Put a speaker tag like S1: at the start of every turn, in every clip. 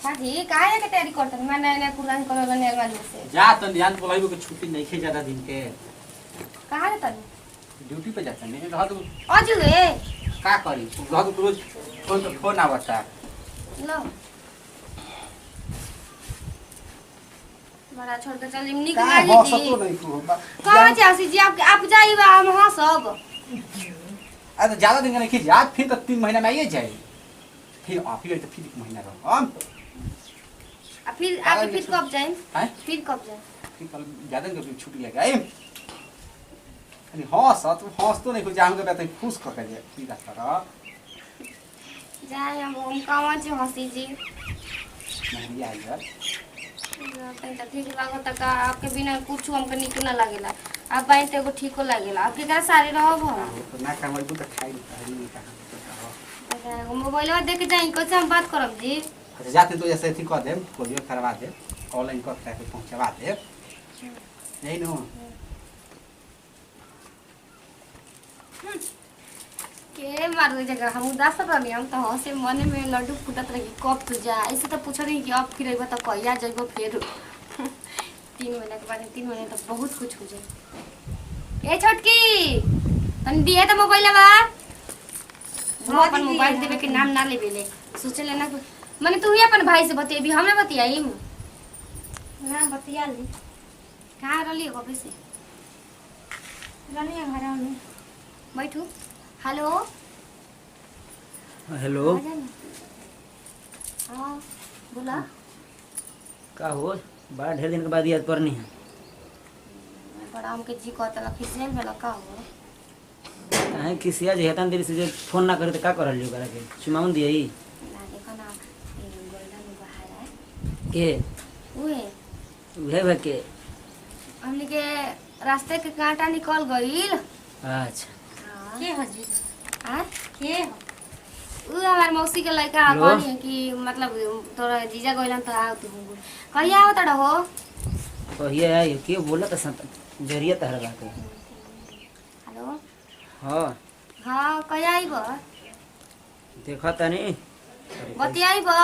S1: हाजी काहे के तैयारी करत मैं नया नया कुरान करल बने वाली से
S2: जा त ध्यान बोलाइबो के छुट्टी नहीं खे ज्यादा दिन के
S1: कहां रे तनी
S2: ड्यूटी पे जाता नहीं रहा तो
S1: अजू रे
S2: का करी रहा तो रोज फोन आवता
S1: लो बड़ा छोड़ के चल निक
S2: का
S1: गाड़ी
S2: बस
S1: जी
S2: तो नहीं को
S1: कहां जासी जी आप जाइबा हम हां सब
S2: आ तो ज्यादा दिन के नहीं खे जा फिर तो 3 महीना में आइए जाए फिर तो फिर 1 महीना रहो हम
S1: फिर आगे फिर कब जाए
S2: हैं
S1: फिर कब जाए
S2: फिर कल ज्यादा दिन के छुट्टी लगे आई अरे हंस तो नहीं कुछ जाम के बात खुश कर के ठीक है
S1: जाए हम कावा जी हंसी जी
S2: नहीं आई यार
S1: तनी त ठीक लागत का आपके बिना कुछ हमके निक ना लागेला आप बाई ते एगो ठीको लागेला आपके का सारे रहब
S2: तो ना काम तो खाई नहीं कहां
S1: मोबाइलवा देख के जाई कैसे हम बात करब जी
S2: अच्छा जाते तो ऐसे थी कर दे कोरियर करवा दे ऑनलाइन कर के पहुंचवा दे नहीं नो
S1: के मार दे जगह हम उदास रहनी हम तो हंसे मन में लड्डू फुटत रही कब तू जा ऐसे तो पूछ रही कि अब फिर अइबो तो कहिया जइबो फिर 3 महीना के बाद 3 महीने तक बहुत कुछ हो जाए ए छोटकी तन दिए तो मोबाइलवा वो अपन मोबाइल देवे के नाम ना लेबे ले सोचे लेना माने तू ही अपन भाई से बतियाबी हमने बतियाई ना बतिया ली कहां रहली कबे से रहनी घर में बैठू हेलो
S3: हेलो
S1: हां बोला
S3: का हो बड़ा ढेर दिन के बाद याद पड़नी है
S1: बड़ा हमके जी कहता खिसियल भेला का हो
S3: काहे किसिया जे हेतन देरी से जे फोन ना करे त का करल लियो करा के चुमाउन दियई
S1: ना देखो ना गोल्डन बाहर है
S3: के
S1: उहे
S3: उहे के
S1: हमनी के रास्ते के कांटा निकल गइल
S3: अच्छा
S1: के हजी आ के उ हमार मौसी के लड़का कहनी कि मतलब तोरा जीजा गइलन त आओ तू कहिया आओ तड़ हो
S3: कहिए आई के बोलत संत जरिया तहर बात
S1: हेलो
S3: हां
S1: हां कहिया आइब
S3: देखा तनी
S1: बतियाइब
S3: आ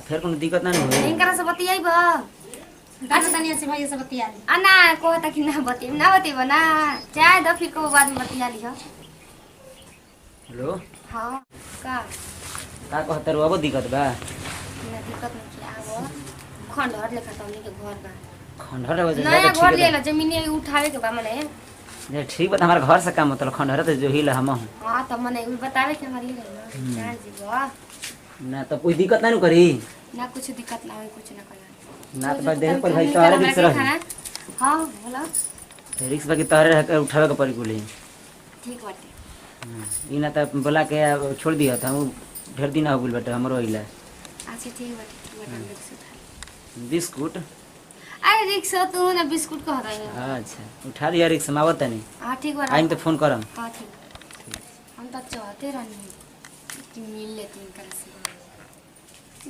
S3: फिर कोनो दिक्कत ना होई
S1: इनकरा से बतियाइब
S4: अच्छा तनिया से भैया से बतिया ली
S1: ना कहता कि ना बतियाइब ना चाहे दो फिर को बाद में बतिया लिह
S3: हेलो
S1: हां का
S3: कहतर अब दिक्कत बा
S1: ना दिक्कत नहीं आवो खंडहर लेखा तमनी के घर बा
S3: खंडहर हो
S1: नया
S3: जाए
S1: घर लेला जमीन उठावे के बा मने
S3: जे ठीक बा हमार घर से काम मतलब खंडहर त जो हिल हम
S1: हां त मने उ बतावे के हमारी रही ना जान जीवा
S3: ना तो कोई दिक्कत ना करी
S1: ना कुछ दिक्कत ना होई कुछ ना करा
S3: ना तो देख पर भाई तोहरे रिक्स रही
S1: हां बोला
S3: रिक्स बाकी तोहरे रह के उठावे के पड़ी कुली
S1: ठीक बाटे
S3: ई ना त बोला के छोड़ दिया था हम ढेर दिन हो गेल बेटा हमरो आइला
S1: अच्छा ठीक बाटे बटन रिक्स उठा
S3: बिस्कुट
S1: अरे रिक्शा तू ना बिस्कुट कह रही है
S3: अच्छा उठा दिया रिक्शा में आवत नहीं
S1: हां ठीक बाटे
S3: आइन तो फोन करम
S1: हां ठीक हम तो चाहते रहनी कि मिल लेती इनकर से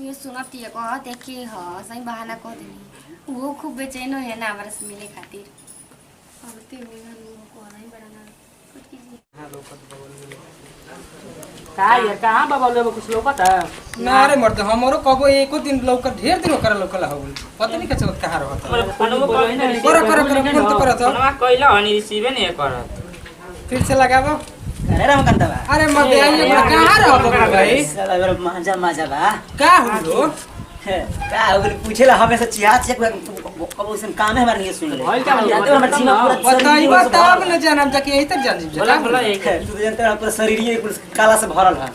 S1: ये सुनती है कहते कि हां सही बहाना कह देनी वो खूब बेचैन है ना हमारे से मिले खातिर अब ते मिलन को नहीं बड़ाना कुछ कीजिए
S5: का यार कहां बाबा लोग कुछ लौकत है
S6: ना रे मर्द हमरो कबो एको दिन लौकर ढेर दिन ओकरा लौकला हो गइल पता नहीं का चलत कहां रहत
S5: फोनवा कइले
S6: फोन तो करत हो
S5: फोनवा कइले हनी रिसीव नहीं करत
S6: फिर से लगाबो
S3: अरे राम कांता बा
S6: अरे मर्द आइए कहां रहत भाई
S3: साला मेरा माजा माजा बा
S6: का हुलो
S3: का अगर पूछेला हमेशा चिहात से कबो से काम है हमारे नहीं सुन ले
S5: भाई क्या
S3: याद है हमर जीना पूरा
S6: बताइबा तब न जानम जाके यही तक जान
S5: बोला बोला एक
S3: तू जानते हो पूरा शरीर ये काला से भरल है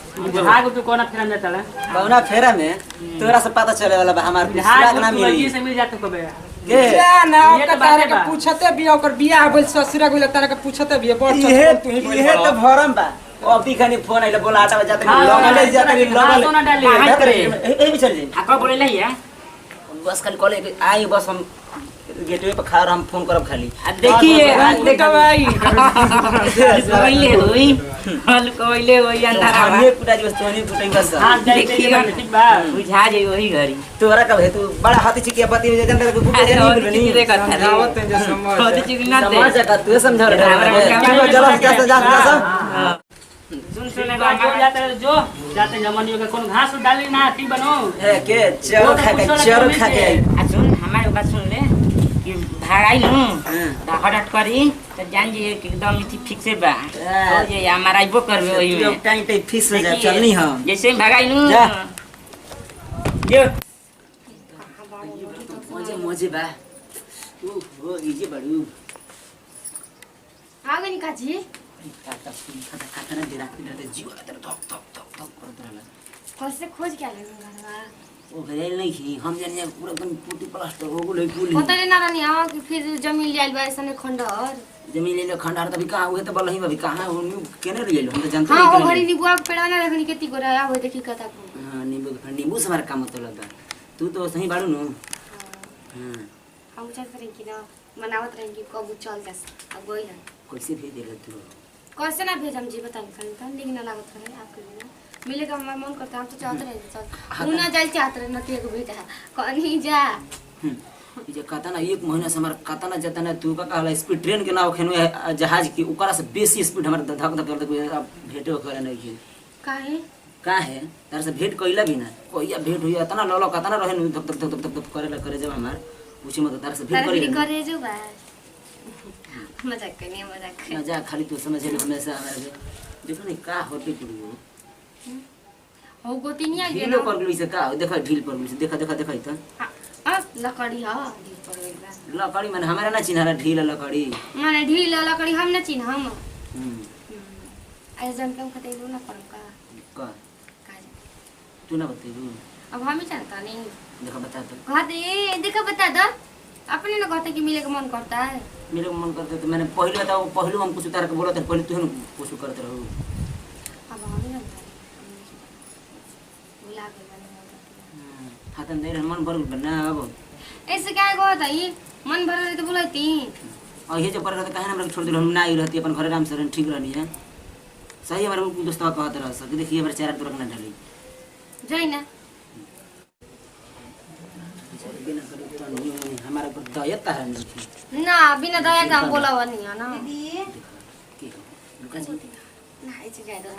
S5: भाग तू कोना फिरन जाता है
S3: कौना फेरा में तोरा से पता चले वाला बा हमार
S5: भाग
S3: ना
S5: तू
S3: मिली
S5: लड़की से मिल जात कबे
S3: के
S6: जा ना
S5: ये तो
S6: तारे
S5: बाते
S6: के
S5: बा।
S6: पूछते बिया ओकर बियाह होइल ससुरा गइल तारे के पूछते बिया बड़
S3: ये
S6: तू ही
S3: ये तो भरम बा अभी खानी फोन आइला बोला आटा जाते लगल जाते लगल
S5: सोना डाली
S3: ए भी चल जाई
S5: आ का बोले ले है
S3: बस खाली कॉल आई बस हम गेटवे पे खा रहा हम फोन करब खाली
S5: देखिए
S6: देखा भाई
S5: कइले होई हल कइले होई अंधारा
S3: हमने कुटा जो सोनी कुटाई बस
S5: हां देखिए ठीक बा बुझा जाई वही घरी
S3: तोरा कब है तू बड़ा हाथी चिकिया पति हो जानता है कुटा नहीं बोलनी
S6: समझावत है जो समझ
S5: होती चिकन ना दे
S3: समझ का तू समझा रहा है
S5: हमरा
S3: जलन कैसे जा सब
S5: सुन सुन जो जाता है जो जाते जमनियो के कौन घास डाली ना ती बनो
S3: है के चरो खा के
S5: आ सुन हमारे बात सुन ले कि भागाई नु
S3: हां
S5: त हटट करी त जान जी कि एकदम इथि फिक्स बा
S3: हाँ।
S5: तो ये हमारा आइबो करबे ओही में
S3: टाइम पे फिक्स हो जा चलनी हम
S5: जैसे ही भागाई नु
S3: जा।
S5: जो
S3: मजे मजे बा ओ इजे बडू
S1: आगे नि काजी
S3: खाता खाता ना दिरा दिरा जीव तर धक धक धक धक करत रहला
S1: कैसे खोज के आले घरवा
S3: ओ भेल नहीं ही हम जाने पूरा एकदम पुटी प्लास्टर हो गेलै पुली
S1: पता नहीं ना रानी आ कि फिर जमीन ले आइल बा ऐसने खंडहर
S3: जमीन ले खंडार तभी कहां हुए त बलही अभी कहां केने ले हम तो जानते
S1: हां
S3: नहीं
S1: वो घरी नीबुआ के पेड़वा ना देखनी केती गोरा आ हो देखी कथा को
S3: हां नींबू से हमारा काम तो लगा तू तो सही बाड़ू नु हां
S1: हम चल करें कि ना मनावत रहें कि कब चल जास अब गई है
S3: कैसे भेज देला तू
S1: कैसे ना भेजम जी बता नहीं लेकिन ना लागत रहे आपके लिए मिले का हमारा मन करता हम तो चाहते रहे चल उना जाल चाहते रहे नती को भेजा कहीं जा
S3: ये कहता ना एक महीना से हमारा कहता ना जाता ना तू का कहला स्पीड ट्रेन के नाव खेनो जहाज की ओकरा से बेसी स्पीड हमारा धक धक करते अब भेटो करे नहीं की
S1: काहे
S3: का है तार से भेंट कइला भी ना कोइया भेंट हुई इतना ललो कहता ना रहे धक धक धक धक धक करे जब हमार पूछे मत तार से भेंट
S1: तारे
S3: करी
S1: करे जो बा मजाक करनी मजाक
S3: ना जा खाली तू समझ ले हमेशा हमारे देखो नहीं का होते पुड़ियो
S1: हो गोतिनिया के
S3: ढीलो पर गई से का देखा ढील पर गई से देखा देखा देखा त
S1: आ लकड़ी हां ढील पर गइल बा
S3: लकड़ी माने हमारा ना चिन्हला ढील लकड़ी
S1: माने ढील लकड़ी हम ना चिन्ह हम
S3: हम्म
S1: ऐसे जन कम खते लो ना करम का
S3: का
S1: का
S3: तू ना बतेबू
S1: अब हम ही जानता नहीं
S3: देखा बता तो
S1: कहा दे देखा बता दो अपने ना कहते कि मिले का मन करता है
S3: मेरे को मन करता तो मैंने पहले बताओ पहले हम कुछ उतार के बोला था पहले तू कुछ करते रहो
S1: अब हम ही ना बुला के बने
S3: हाथन दे मन भर बना अब
S1: ऐसे क्या कहता है मन भर रही तो बुलाती
S3: और ये जो पर रहता कहे हमरा छोड़ दिल हम ना आई रहती अपन घर आराम से रहन ठीक रहनी है सही हमारे दोस्तवा कहत रह सके देखिए हमारे चेहरा तुरंत ना ढली
S1: जाई ना
S3: बिना करे तो नहीं हमारा पर दया तारा नहीं थी
S1: ना बिना दया का बोला हुआ नहीं है ना
S4: दीदी
S3: की लुका जी
S1: ना ऐसे कह दो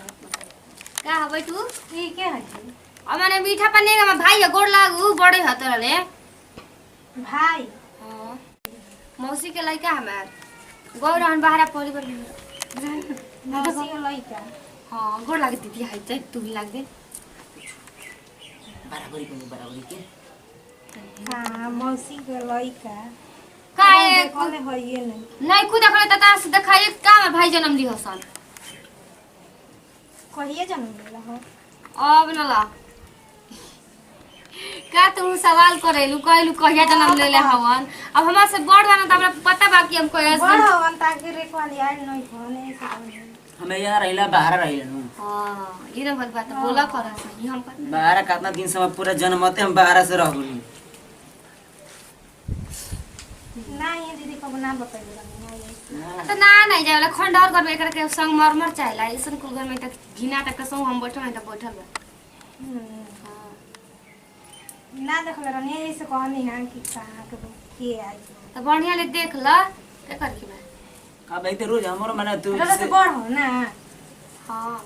S1: का हवे तू
S4: ठीक है
S1: हमारे मीठा पन्ने का भाई है गोड़ लागू बड़े हतर ले
S4: भाई
S1: हां मौसी के लइका हमार गौरहन बाहर पड़ी पर
S4: मौसी के लइका
S1: हां गोड़ लागे दीदी है चाहे तू भी लाग दे
S3: बराबरी के
S4: हां मौसी के लइका
S1: काहे
S4: कौन है ये नहीं
S1: नहीं खुद देखले त तास देखाई का में भाई जन्म दी हसन
S4: कहिए जन्म लेला हो
S1: अब न ला का तू सवाल करेलू कहलू कहिया जन्म ले ले हवन अब हमरा से बड़ बना त हमरा पता बा कि हम कहिया
S4: बड़ हवन ताकि रेखवाली आइल नहीं होने से
S3: हमें यहाँ रहिला बाहर रहिला नु
S1: हां ई रे बात बोला कर सही हम कर
S3: बाहर कितना दिन से पूरा जन्मते हम बाहर से रह गनी
S4: नहीं दीदी को ना बताइए नहीं
S1: त ना नहीं जावला खंडहर घर में एकरा के संग मरमर चाहेला ऐसन कुल घर में त घिना तक के संग हम बैठल नहीं त बैठल बा
S4: ना देखले रहनी ऐसे कहनी है कि कहाँ के आई
S1: त बढ़िया ले देख ल के कर की बा
S3: अब इते रोज हमरो माने तू
S4: रौदा से बड़ हो ना
S1: हां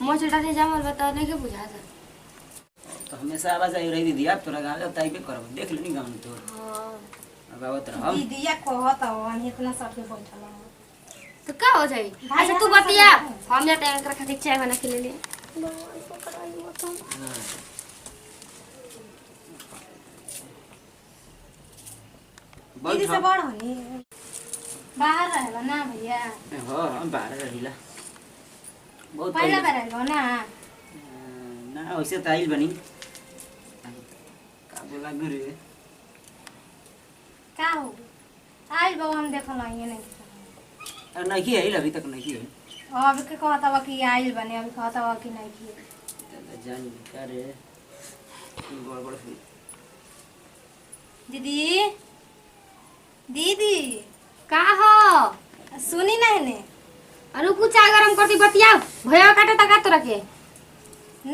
S1: मोचड़ा से जमल बता नहीं के बुझा जा
S3: तो हमेशा आवाज आई रही दीदी आप तोरा गाँव ताई पे करब देख लेनी गाँव में तोर
S1: हां
S3: अब आवत रहम
S4: दीदिया कहत हो हम इतना सब के बैठल हो
S1: तो का हो जाई
S4: भाई
S1: अच्छा तू
S4: यहाँ
S1: बतिया
S4: सब
S1: हम जाते हैं एकरा खातिर चाय बना के ले ले
S4: दीदी से बड़ हो नी बाहर रहला ना भैया
S3: हो हम बाहर रहिला बहुत
S4: पहला बार रहलो ना
S3: ना वैसे त आइल बनी का बोला गुरे
S4: का हो आइल बाबू हम देखल ये नहीं
S3: नहीं है अभी तक नहीं है
S4: अब के कहता बा कि आइल बने अभी कहता बा कि नहीं की
S3: जान क्या रे गड़बड़ हुई
S4: दीदी दीदी
S1: का हो
S4: सुनी नहीं ने
S1: अनु कुछ चाय गरम करती बतिया भैया काटे तका तो रखे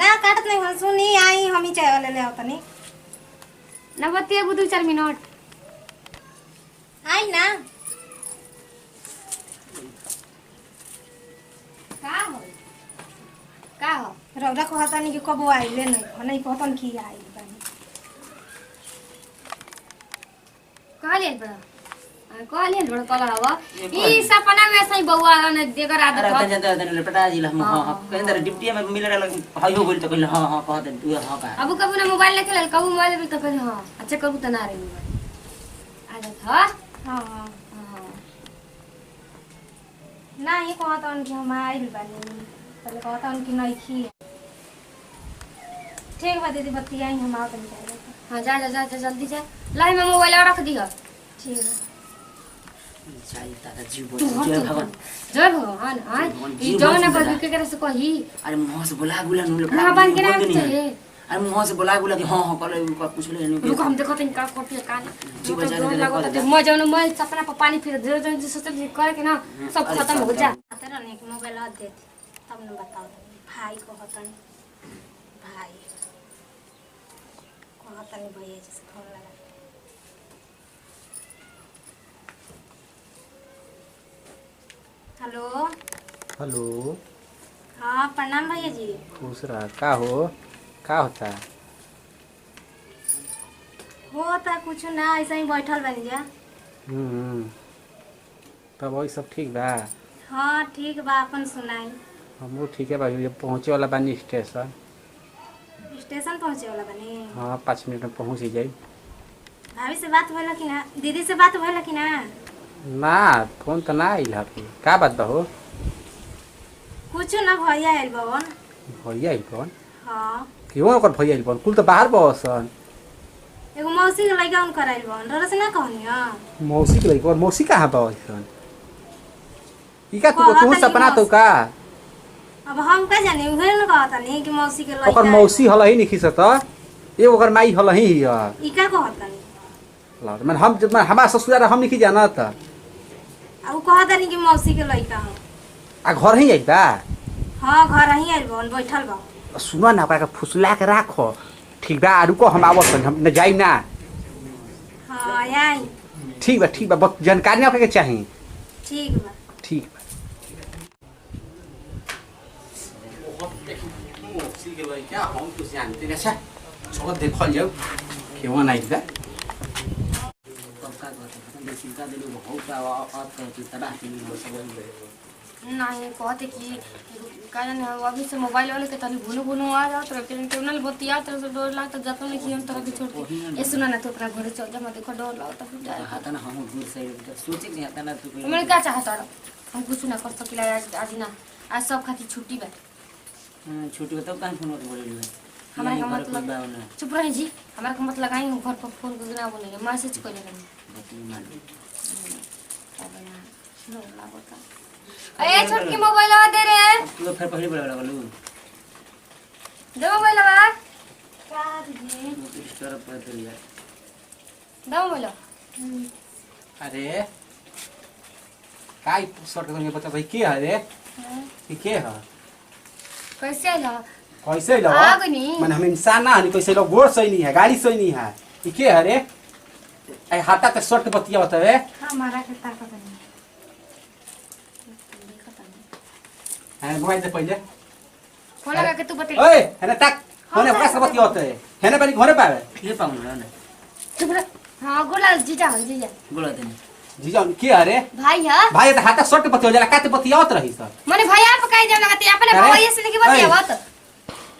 S4: ना काटत नहीं हम सुनी आई हम ही चाय वाले ले आओ तनी
S1: ना बतिया बुदू 4 मिनट
S4: आई ना
S1: का हो का हो
S4: रौदा कहता नहीं कि कब आइले नहीं कहतन कि आइल बानी।
S1: कहलिए बड़ा कहलिए बड़ा कल हवा ई सपना में सही बउआ ने देकर आदत
S3: अरे तन जनता तन लपटा जी हम हां कहंदर डिप्टी में मिले हाई हो बोल तो कहले हां कह दे तू हां का
S1: अब कबू ना मोबाइल लेके ले कबू मोबाइल भी तो कहले हां अच्छा कबू त ना रे मोबाइल आदत हां
S4: हां नहीं कहतन कि हम आइल बानी पहले कहतन कि नहीं खी। ठीक बा दीदी बतियाई हम आवत नहीं।
S1: हां जा जा जा जल्दी जा लाई में मोबाइल रख दियो।
S4: ठीक है
S3: चाहिए दादा जीव बोल जय भगवान
S1: जय भगवान हां ई जौन पर के करे से कही
S3: अरे मुंह से बोला गुला नु लपटा
S1: हां बन के ना चाहिए
S3: अरे मुंह से बोला गुला कि हां हां कल पूछ ले
S1: रुक हम देखो तनी का कोटिया का मैं जौन मैं सपना पर पानी फिर जो जो सोचल करे के ना सब खत्म हो जा।
S4: तेरा ने मोबाइल आ दे तब न बताओ भाई कहतन भाई कहतन भैया जी से फोन लगा। हेलो
S6: हेलो
S4: हाँ प्रणाम भैया जी।
S6: खुश रहा का हो का होता
S4: होता कुछ ना ऐसा ही बैठल बन जा।
S6: तब वही सब ठीक बा।
S4: हाँ ठीक बा अपन सुनाई।
S6: हमहू ठीक है भाई पहुँचे वाला बानी स्टेशन।
S4: स्टेशन पहुँचे वाला बनी।
S6: हाँ 5 मिनट में पहुँच ही जाई।
S4: भाभी से बात भइला कि ना दीदी से बात भइला कि ना।
S6: ना फोन तो ना आइल है का बात बा हो।
S4: कुछ ना भैया आइल बवन।
S6: भैया आइल कौन
S4: हाँ
S6: क्यों ओकर भैया आइल कौन कुल तो बाहर बसन।
S4: एगो मौसी के लइका उन कराइल बवन ररस ना कहनी हां
S6: मौसी के लइका और मौसी कहाँ बसन ई का तू सपना तो का।
S4: अब हम का जाने उहे न कहता नहीं कि मौसी के लइका
S6: ओकर मौसी हलही नहीं खिसत ए ओकर माई हलही ही है।
S4: ई का कहता नहीं
S6: ला मैं हम हमारा ससुराल हम नहीं जाना था
S4: अब उ कहता नहीं कि मौसी के लइका हो।
S6: आ घर ही आई बा।
S4: हां घर ही आइल बवन बैठल बा।
S6: सुनो ना ओकरा के फुसला के राखो ठीक बा रुको हम आवत हम न जाई ना।
S4: हां आई
S6: ठीक बा बस जानकारी आपके चाहिए।
S4: ठीक बा
S6: ठीक बा
S2: मौसी के लइका हम कुछ जानते नहीं। अच्छा चलो देखल जाओ केवन आई बा।
S3: कब का कहते देखिन का दिलो बहुत आप कहती तबाह की हो सब
S1: नहीं कहते कि कारण अभी से मोबाइल वाले के तनी भुनु आ जाओ तो केवल बतिया तो डर लागत जातो नहीं कि हम तरह के छोड़ के ए सुना ना तो अपना घरे चल जा मत देखो डर लागत फिर जाए
S3: हाथा ना हम दूर से सोचे कि हाथा ना तू
S1: मैं क्या चाहता हम कुछ ना कर सकिला आज ना आज सब खाती छुट्टी बा।
S3: छोटी बताओ कहां फोन मत बोले ली
S1: हमारा का मतलब चुप रही जी हमारा का मतलब लगाई घर पर फोन को ना बोले मैसेज कर ले ए छोटकी मोबाइल दे रे
S3: तू फिर पहले बोला लगलू
S1: दे मोबाइल बा
S4: का दीदी
S3: तू स्टोर पर कर लिया
S1: दे मोबाइल।
S2: अरे काय शर्ट करके बता भाई के है रे ई के है
S1: कैसे आइला
S2: कैसे लो
S1: आगनी
S2: माने हम इंसान ना हनी कैसे लो गोर सही नहीं है गाड़ी सही नहीं है ई के है रे आई हाथा तक शर्ट बतिया बतावे
S4: हमारा के ताकत नहीं
S2: है मोबाइल दे पहले
S1: फोन लगा के तू बते
S2: ओए है ना तक होने बड़ा सब बतिया होते है ना बनी घरे पावे
S3: ये पाऊंगा ना
S1: चुप रह। हां गोला जीजा जीजा
S3: बोला देने
S2: जीजा के है रे
S1: भाई है
S2: भाई तो हाथा शर्ट बतिया जाला काते बतियावत रही सर
S1: माने भाई आप कह दे लगाते अपने
S2: अरे,
S1: भैया से नहीं बतियावत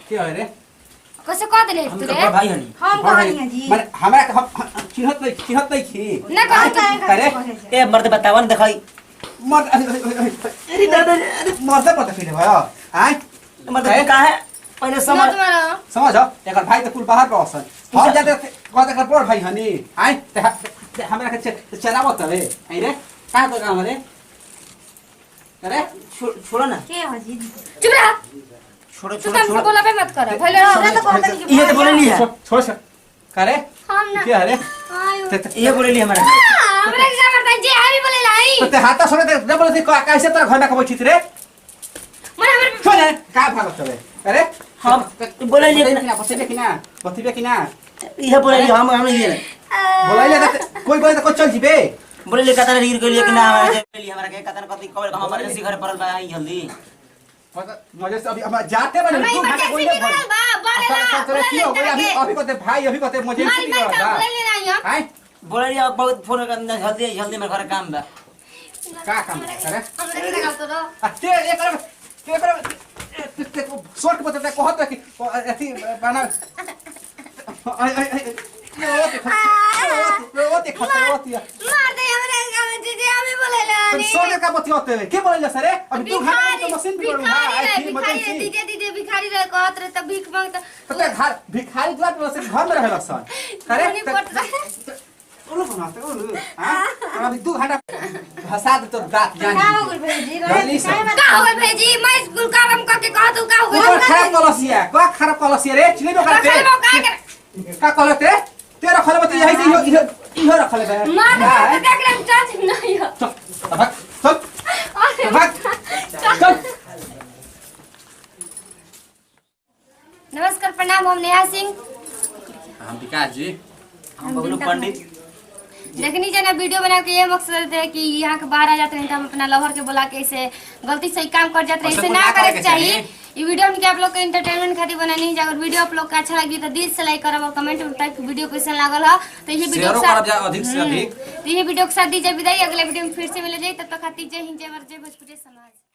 S2: के है रे
S1: कैसे कह देले
S3: हम
S1: तू
S3: तो
S1: रे
S3: भाई हनी
S4: हम कहनी है जी
S2: माने हमरा हम चिन्हत नहीं खी
S1: ना कह
S2: करे
S3: ए मर्द बतावन दिखाई
S2: मर अरे दादा मरते पता फिर भयो आय
S3: मर्द का है पहले
S1: ना
S3: समझ
S1: तुम्हारा
S2: समझ एकर भाई तो कुल बाहर बसन हम जाते कहते कर बड़ भाई हनी आय ते हमरा के चरावत रे आई रे का तो काम रे अरे
S3: छोड़ो ना
S4: के हो जी
S1: चुप रह
S3: छोड़ो
S1: तू
S3: छोड़ो
S1: हमसे
S3: छोड़ो
S1: बोला पे मत कर पहले
S4: हमरा तो कहता नहीं कि
S3: ये तो बोले ली है
S2: छोड़ छोड़ करे
S1: हम ना
S2: के अरे
S1: आयो
S3: ये बोले ली हमारा
S1: हमरा के समझता जे हावी बोले लाई
S2: तो ते हाथा सोने ते जब बोले कैसे तेरा घर ना कबो छित रे
S1: माने हमरे
S2: छोड़ का भागत रे अरे
S3: हम बोले ली
S2: बतिबे कि ना
S3: ये बोले ली हम ये
S2: बोलाइले त कोई बोले त कोई चल जिबे
S3: बोले ली कतन रीर के लिए कि ना हमारा ली हमारा के कतन कति कबर हमारे से घर परल बा आई जल्दी
S2: मजे से अभी हम जाते बने
S1: हमारी
S2: 2 घंटा
S1: इमरजेंसी
S2: कोई
S1: बिगड़ल बा बोले
S2: की हो गया अभी कहते भाई अभी कहते मुझे
S1: मारी
S2: की
S1: मारी
S2: हो
S1: का बोले लेना हम
S3: आय बोले अब बहुत फोन कर जल्दी जल्दी मेरे घर काम बा
S2: का काम करे
S1: हमरा के लगा तो रो
S2: ते एक शॉर्ट बता कहत कि अथी बना रोते
S1: मार दे हमरे दीदी हमें बोले ला
S2: सोने का बती होते के बोले सर अभी 2 घंटा तो मशीन भी
S1: भिखारी दीदी दीदी भिखारी रहे कहत रहे त भीख मांगत
S2: तो घर भिखारी दुआ पे घर में रहला सन करे ओलो बनाते ओलो हां अभी 2 घंटा भसा दे तो रात जान
S4: का हो गइल भेजी
S2: जल्दी से
S1: का हो भेजी मैं स्कूल का काम करके कहत हूं का हो
S2: ऊपर खराब कलसिया का खराब कलसिया रे चिनी नो करते का कहते तेरा खले बती यही से इहो रखले बे
S1: मार दे देख ले चाच नहीं हो
S2: चल चल
S1: नमस्कार प्रणाम हम नेहा सिंह
S2: हम विकास जी
S3: हम बबलू पंडित
S1: देखनी जना वीडियो बना के ये मकसद है कि यहाँ के बाहर आ जाते हैं तो हम अपना लवर के बोला के ऐसे गलती से काम कर जाते हैं, ऐसे ना करे के चाहिए। ये वीडियो हम आप लोग के एंटरटेनमेंट खातिर बनानी है। अगर वीडियो आप लोग को अच्छा लगी तो दिल से लाइक करब और कमेंट में टाइप वीडियो कैसा लागल है तो ये वीडियो के साथ
S2: अधिक से अधिक
S1: तो ये वीडियो के साथ दीजिए विदाई। अगले वीडियो में फिर से मिले जाए तब तक खातिर जय हिंद जय भारत जय भोजपुरी समाज।